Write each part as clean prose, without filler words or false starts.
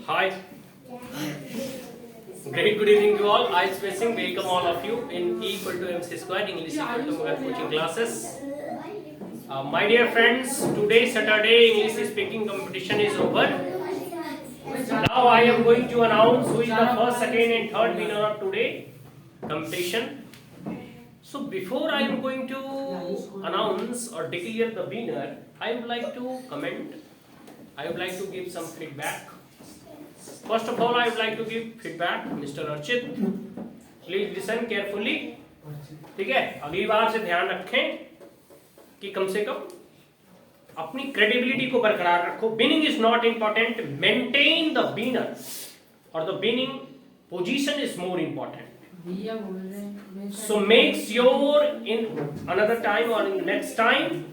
Hi. Great good evening to all. I spacing welcome all of you in E equal to MC square English equal to mobile coaching classes. My dear friends, today Saturday English speaking competition is over. Now I am going to announce who is the first, second and third winner of today competition. So before I am going to announce or declare the winner, I would like to comment. I would like to give some feedback. First of all, I would like to give feedback, Mr. Archit. Please listen carefully. ठीक है, अगली बार से ध्यान रखें कि कम से कम अपनी credibility को बरकरार रखो. Winning is not important. Maintain the winner or the winning position is more important. So make sure in another time or in next time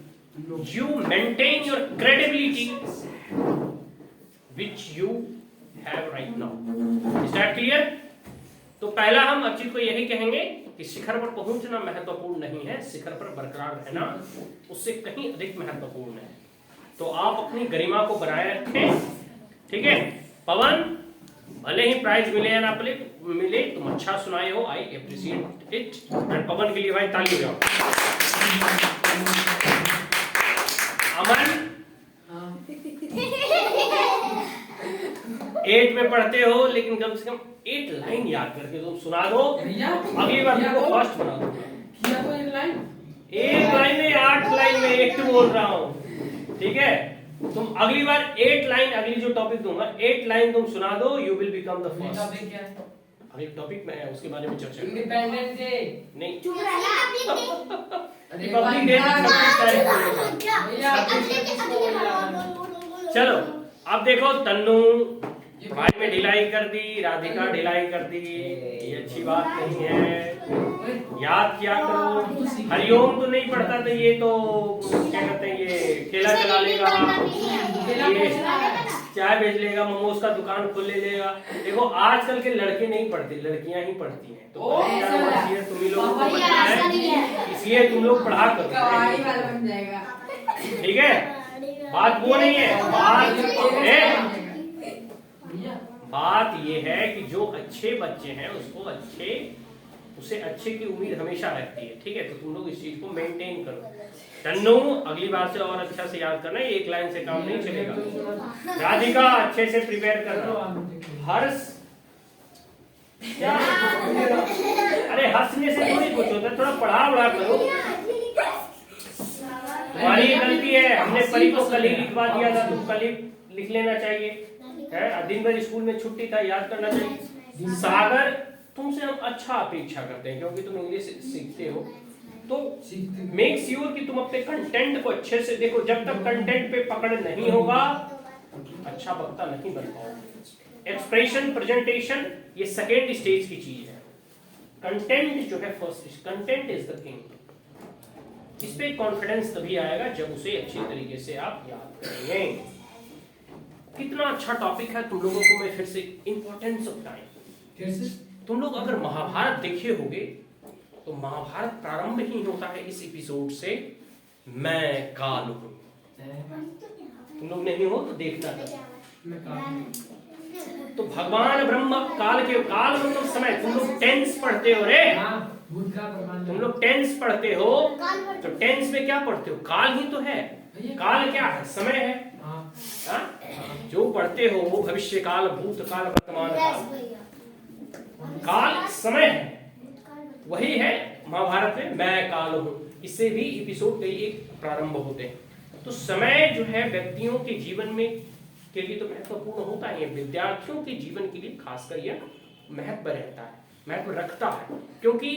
you maintain your credibility which you have right now. Is that clear? तो पहला हम अर्चित को यही कहेंगे कि शिखर पर पहुंचना महत्वपूर्ण नहीं है, शिखर पर बरकरार रहना उससे कहीं अधिक महत्वपूर्ण है. तो आप अपनी गरिमा को बनाए रखें. ठीक है पवन, भले ही प्राइज मिले या ना मिले, तुम अच्छा सुनाए हो. आई एप्रिशिएट इट. एंड पवन के लिए भाई ताली बजाओ. अमन 8 में पढ़ते हो लेकिन कम से कम 8 लाइन याद करके तुम सुना दो. अगली बार तुमको फर्स्ट बना दो. एक लाइन में 8 लाइन में एक बोल रहा हूँ. ठीक है, तुम अगली बार 8 लाइन, अगली जो टॉपिक दूंगा 8 लाइन तुम सुना दो. You will become the first. अगले टॉपिक में है उसके बारे में चर्चा. इंडिपेंडेंस डे नहीं, रिपब्लिक डे. चलो अब देखो, तन्नू पढ़ाई में ढिलाई कर दी, राधिका ढिलाई कर दी. ये अच्छी बात नहीं है. याद किया करो. हरिओम तो नहीं पढ़ता तो ये तो क्या कहते हैं, ये ठेला चला लेगा, ये चाय बेच लेगा, मोमोज का दुकान खोल लेगा. देखो आजकल के लड़के नहीं पढ़ते, लड़कियां ही पढ़ती हैं. तो तुम ही लोगों को पढ़ना है, इसलिए तुम लोग पढ़ा करो. ठीक है, बात वो नहीं है. बात ये है कि जो अच्छे बच्चे हैं उसे अच्छे की उम्मीद हमेशा रहती है. ठीक है, तो तुम लोग इस चीज को मेंटेन करो. तन्नू अगली बार से और अच्छा से याद करना. एक लाइन से काम नहीं चलेगा. राधिका अच्छे से प्रिपेयर करना. हर्ष, अरे हंसने से थोड़ी कुछ होता है, थोड़ा पढ़ा करो. तुम्हारी गलती है, हमने परी को कल ही लिखवा दिया था, तुम कल ही लिख लेना चाहिए. दिन भर स्कूल में छुट्टी था, याद करना चाहिए. सागर, तुमसे हम अच्छा अपेक्षा करते हैं क्योंकि तुम इंग्लिश सीखते हो. तो मेक श्योर कि तुम अपने कंटेंट को अच्छे से देखो. जब तक कंटेंट पे पकड़ नहीं होगा अच्छा वक्ता नहीं बन पाओगे. एक्सप्रेशन, प्रेजेंटेशन ये सेकेंड स्टेज की चीज है. कंटेंट जो है first. Content is the king. इस पे कॉन्फिडेंस तभी आएगा जब उसे अच्छी तरीके से आप याद करेंगे. कितना अच्छा टॉपिक है. तुम लोगों को मैं फिर से इंपॉर्टेंस ऑफ टाइम. तुम लोग अगर महाभारत देखे होगे तो महाभारत प्रारंभ ही होता है इस एपिसोड से, मैं काल हूं. तुम लोग नहीं हो तो देखना था. तो भगवान ब्रह्म काल के, काल मतलब समय. तुम लोग टेंस पढ़ते हो रे, तुम लोग टेंस पढ़ते हो तो टेंस में क्या पढ़ते हो? काल ही तो है. काल क्या है? समय है. जो पढ़ते हो वो भविष्य काल, भूत काल, वर्तमान काल. काल समय है, वही है महाभारत में मैं काल हूं. इससे भी एपिसोड कई एक प्रारंभ होते हैं. तो समय जो है व्यक्तियों के जीवन में के लिए तो महत्वपूर्ण होता है. विद्यार्थियों के जीवन के लिए खासकर यह महत्व रहता है, महत्व रखता है. क्योंकि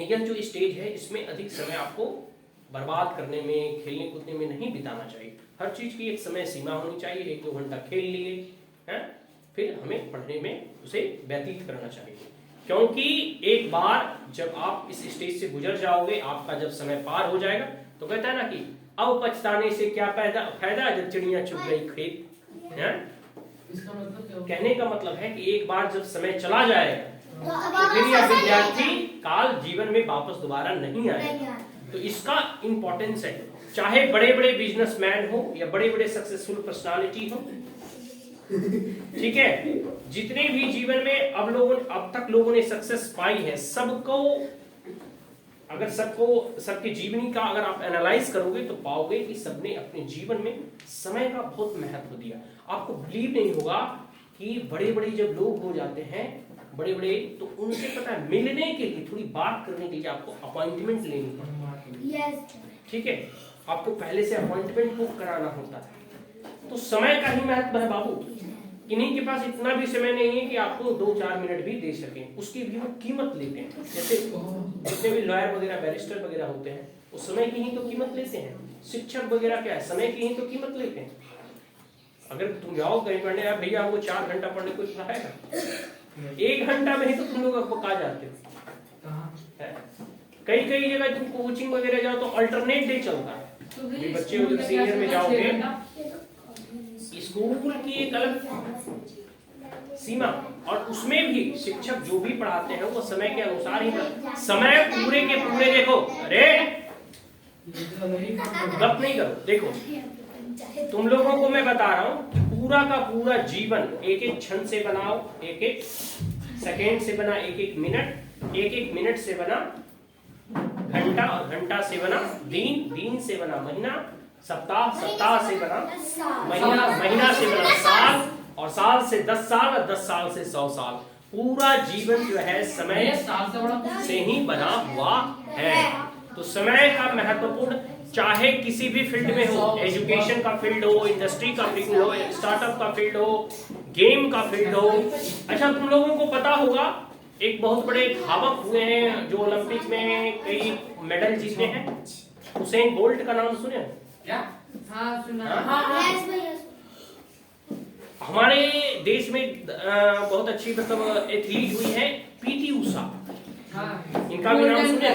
यह जो स्टेज है इसमें अधिक समय आपको बर्बाद करने में, खेलने कूदने में नहीं बिताना चाहिए. हर चीज की एक समय सीमा होनी चाहिए. 1-2 घंटा खेल लिए हैं, फिर हमें पढ़ने में उसे व्यतीत करना चाहिए. क्योंकि एक बार जब आप इस स्टेज से गुजर जाओगे, आपका जब समय पार हो जाएगा, तो कहता है ना कि अब पछताने से क्या फायदा जब चिड़िया चुग गई खेत. इसका मतलब कहने का मतलब है कि एक बार जब समय चला जाएगा तो फिर यह विद्यार्थी काल जीवन में वापस दोबारा नहीं आएगा. तो इसका इंपॉर्टेंस है. चाहे बड़े बड़े बिजनेसमैन हो या बड़े बड़े सक्सेसफुल पर्सनालिटी हो, ठीक है। जितने भी जीवन में अब तक लोगों ने सक्सेस पाई है, सबके जीवनी का अगर आप एनालाइज करोगे तो पाओगे कि सबने अपने जीवन में समय का बहुत महत्व दिया। आपको बिलीव नहीं होगा कि बड़े बड़े जब लोग हो जाते हैं बड़े बड़े, तो उनसे पता है मिलने के लिए, थोड़ी बात करने के लिए आपको अपॉइंटमेंट लेनी पड़ती है। ठीक है, आपको पहले से अपॉइंटमेंट बुक कराना होता है। तो समय का ही महत्व है बाबू। इन्हीं के पास इतना भी समय नहीं है कि आपको 2-4 मिनट भी दे सकें, उसकी भी वो कीमत लेते हैं। जैसे जितने भी लॉयर वगैरह, बैरिस्टर वगैरह होते हैं, वो समय की ही तो कीमत लेते हैं। शिक्षक वगैरह क्या है, समय की ही तो कीमत लेते हैं। अगर तुम जाओ कहीं पढ़ने, यार भैया हमको 4 घंटा पढ़ने को पढ़ाएगा, 1 घंटा में ही तो तुम लोग पका जाते हो। कई जगह तुम कोचिंग वगैरह जाओ तो अल्टरनेट डे चलता है। बच्चे सीनियर में जाओगे, स्कूल की एक अलग सीमा, और उसमें भी शिक्षक जो भी पढ़ाते हैं वो समय के अनुसार ही समय पूरे के पूरे। देखो, अरे गप नहीं करो। देखो, तुम लोगों को मैं बता रहा हूं कि पूरा का पूरा जीवन एक एक क्षण से बनाओ, एक एक सेकेंड से बना, एक एक मिनट से बना घंटा, और घंटा से बना दिन, दिन से बना महीना, सप्ताह, सप्ताह से बना महीना, महीना से बना साल, और साल से 10 साल, और 10 साल से 100 साल। पूरा जीवन जो है समय से ही बना हुआ है। तो समय का महत्वपूर्ण, चाहे किसी भी फील्ड में हो, एजुकेशन का फील्ड हो, इंडस्ट्री का फील्ड हो, स्टार्टअप का फील्ड हो, गेम का फील्ड हो। अच्छा, तुम लोगों को पता होगा एक बहुत बड़े धावक हुए हैं जो ओलंपिक में कई मेडल जीते हैं, हुसैन बोल्ट का नाम सुने क्या? हाँ सुना। हमारे देश में बहुत अच्छी मतलब एथलीट हुई है पीटी उषा, इनका भी नाम सुने।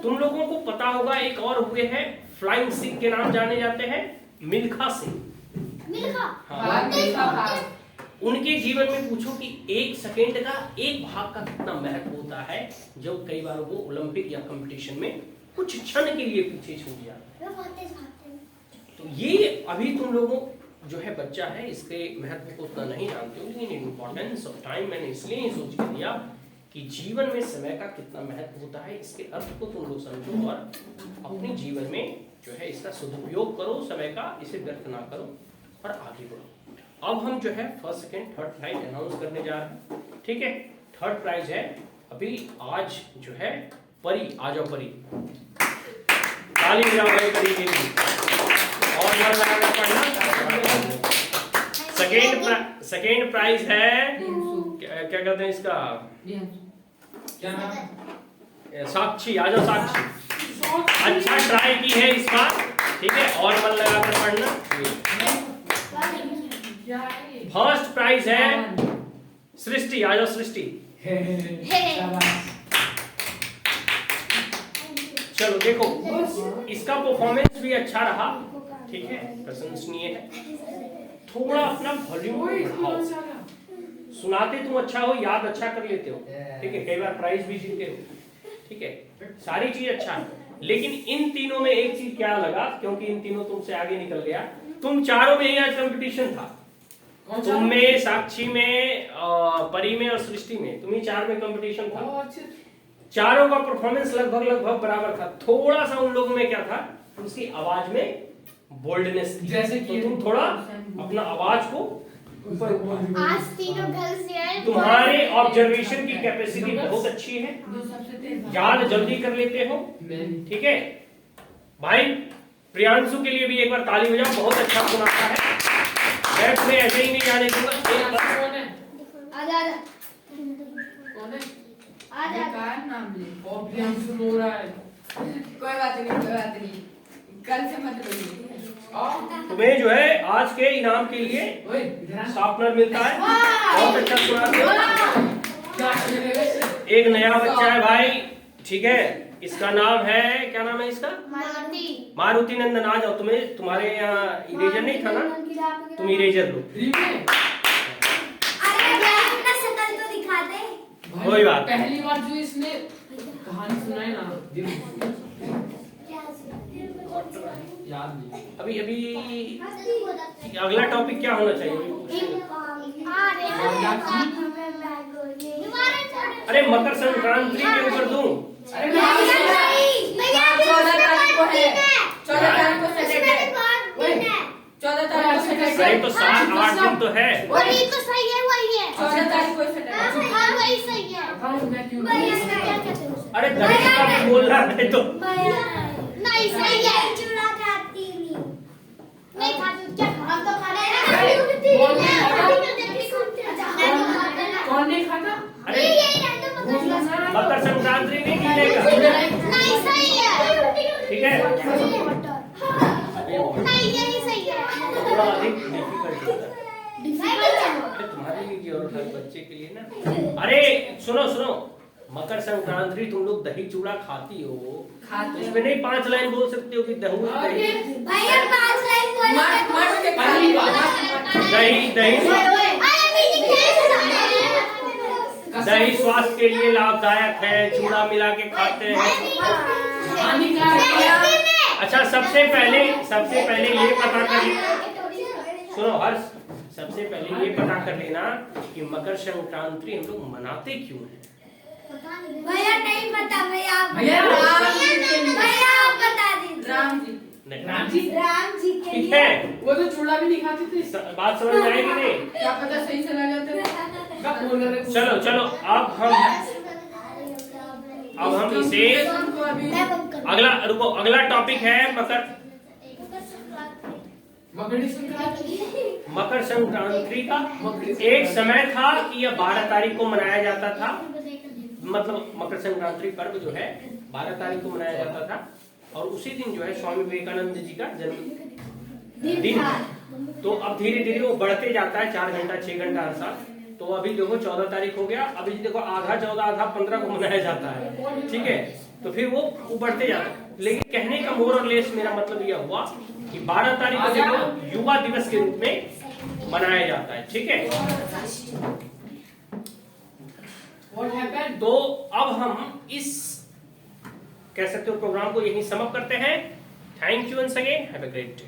तुम लोगों को पता होगा एक और हुए हैं फ्लाइंग सिख के नाम जाने जाते हैं, मिल्खा सिंह। हाँ। उनके जीवन में पूछो कि 1 सेकेंड का 1 भाग का कितना महत्व होता है, जब कई बार वो ओलंपिक या कंपटीशन में कुछ क्षण के लिए पीछे छूट जाता है। तो ये अभी तुम लोगों जो है बच्चा है, इसके महत्व को उतना नहीं जानते हो, लेकिन इम्पोर्टेंस ऑफ टाइम मैंने इसलिए ही सोच के दिया कि जीवन में समय का कितना महत्व होता है, इसके अर्थ को तुम लोग समझो और अपने जीवन में जो है इसका सदुपयोग करो, समय का, इसे व्यर्थ ना करो और आगे बढ़ो। अब हम जो है first, second, third prize announce करने जा रहे हैं। ठीक है, थर्ड प्राइज है अभी आज जो है परी, आ जाओ परी, ताली बजाओ भाई परी के लिए, और मन लगा पढ़ना। सेकेंड प्राइज है क्या कहते हैं इसका, क्या नाम? साक्षी, आ जाओ साक्षी। अच्छा ट्राई की है इस बार, ठीक है, और मन लगा कर पढ़ना। फर्स्ट प्राइज है सृष्टि, आ जाओ सृष्टि। चलो देखो, इसका परफॉर्मेंस भी अच्छा रहा, ठीक है, प्रशंसनीय है। थोड़ा अपना वॉल्यूम बढ़ाओ, सुनाते तुम अच्छा हो, याद अच्छा कर लेते हो, ठीक है, कई बार प्राइज भी जीते हो, ठीक है, सारी चीज अच्छा है। लेकिन इन तीनों में एक चीज क्या लगा, क्योंकि इन तीनों तुमसे आगे निकल गया, तुम चारों में ही आज कंपटीशन था। तुम में, साक्षी में, परी में और सृष्टि में, तुम्ही 4 में कंपटीशन था। चारों का परफॉर्मेंस लगभग बराबर था। थोड़ा सा उन लोगों में क्या था, उसकी आवाज में बोल्डनेस थी, जैसे कि तुम थोड़ा अपना आवाज को ऊपर, आज तीनों गर्ल्स हैं, तुम्हारे ऑब्जर्वेशन की कैपेसिटी बहुत अच्छी है, याद जल्दी कर लेते हो, ठीक है भाई। प्रियांशु के लिए भी एक बार ताली बजाओ, बहुत अच्छा सुनाता है, बैठ में ऐसे ही नहीं जाने दूंगा। कोई बात नहीं, कल से मत बोलिए। तुम्हें जो है आज के इनाम के लिए शार्पनर मिलता है, बहुत अच्छा सुनाते हो। एक नया बच्चा है भाई, ठीक है, इसका नाम है, क्या नाम है इसका? मारुति नंदन। आ जाओ, तुम्हारे यहाँ इरेजर नहीं था ना, तुम इरेजर लो। कोई बात, पहली बार जो इसने कहानी सुनाई ना, याद नहीं। अभी अगला टॉपिक क्या होना चाहिए? अरे मकर संक्रांति के ऊपर दूं? अरे 14 तारीख को है, 14 तारीख को सैटरडे, 14 तारीख को सैटरडे। अरे तो 7-8 दिन तो है। वही तो सही है, वही है। 14 तारीख को सैटरडे। हाँ वही सही है। अरे दही का बोल रहा है तो नहीं सही है। चूड़ा खाती नहीं खाती क्या? हम तो खा रहे हैं। कौन नहीं खाता? अरे मकर संक्रांति नहीं गिनेगा। नहीं सही है। ठीक है, नहीं यही सही है। थोड़ा अधिक डिफिकल्ट होता है। अरे तुम्हारे लिए और हर बच्चे के लिए ना। अरे सुनो सुनो, मकर संक्रांति तुम लोग दही चूड़ा खाती हो, इसमें नहीं 5 लाइन बोल सकते हो कि दही भैया 5 लाइन बोलो। दही दही दही स्वास्थ्य के लिए लाभदायक है, चूड़ा मिला के खाते हैं। अच्छा सबसे पहले ये पता कर, सुनो हर्ष, सबसे पहले ये पता कर लेना कि मकर संक्रांति हम लोग मनाते क्यों हैं। भैया नहीं पता भैया। भैया भैया आप बता दीजिए। राम जी के ठीक लिए। है, वो तो चूड़ा भी नहीं खाते थे। बात समझ में आएगी नहीं? क्या पता सही चला जाता है। चलो चलो अब हम इसे अगला टॉपिक है मकर संक्रांति का। एक समय था कि यह 12 तारीख को मनाया जाता था, मतलब मकर संक्रांति पर्व जो है 12 तारीख को मनाया जाता था, और उसी दिन जो है स्वामी विवेकानंद जी का जन्मदिन था। तो अब धीरे धीरे वो बढ़ते जाता है, 4 घंटा 6 घंटा हर साल। तो अभी देखो 14 तारीख हो गया, अभी देखो आधा 14 आधा 15 को मनाया जाता है। ठीक है, तो फिर वो बढ़ते जाता है। लेकिन कहने का मोर और लेस मेरा मतलब यह हुआ कि 12 तारीख को जो युवा दिवस के रूप में मनाया जाता है। ठीक है, तो अब हम इस कह सकते हो प्रोग्राम को यहीं समाप्त करते हैं। Thank you once again, have a great day.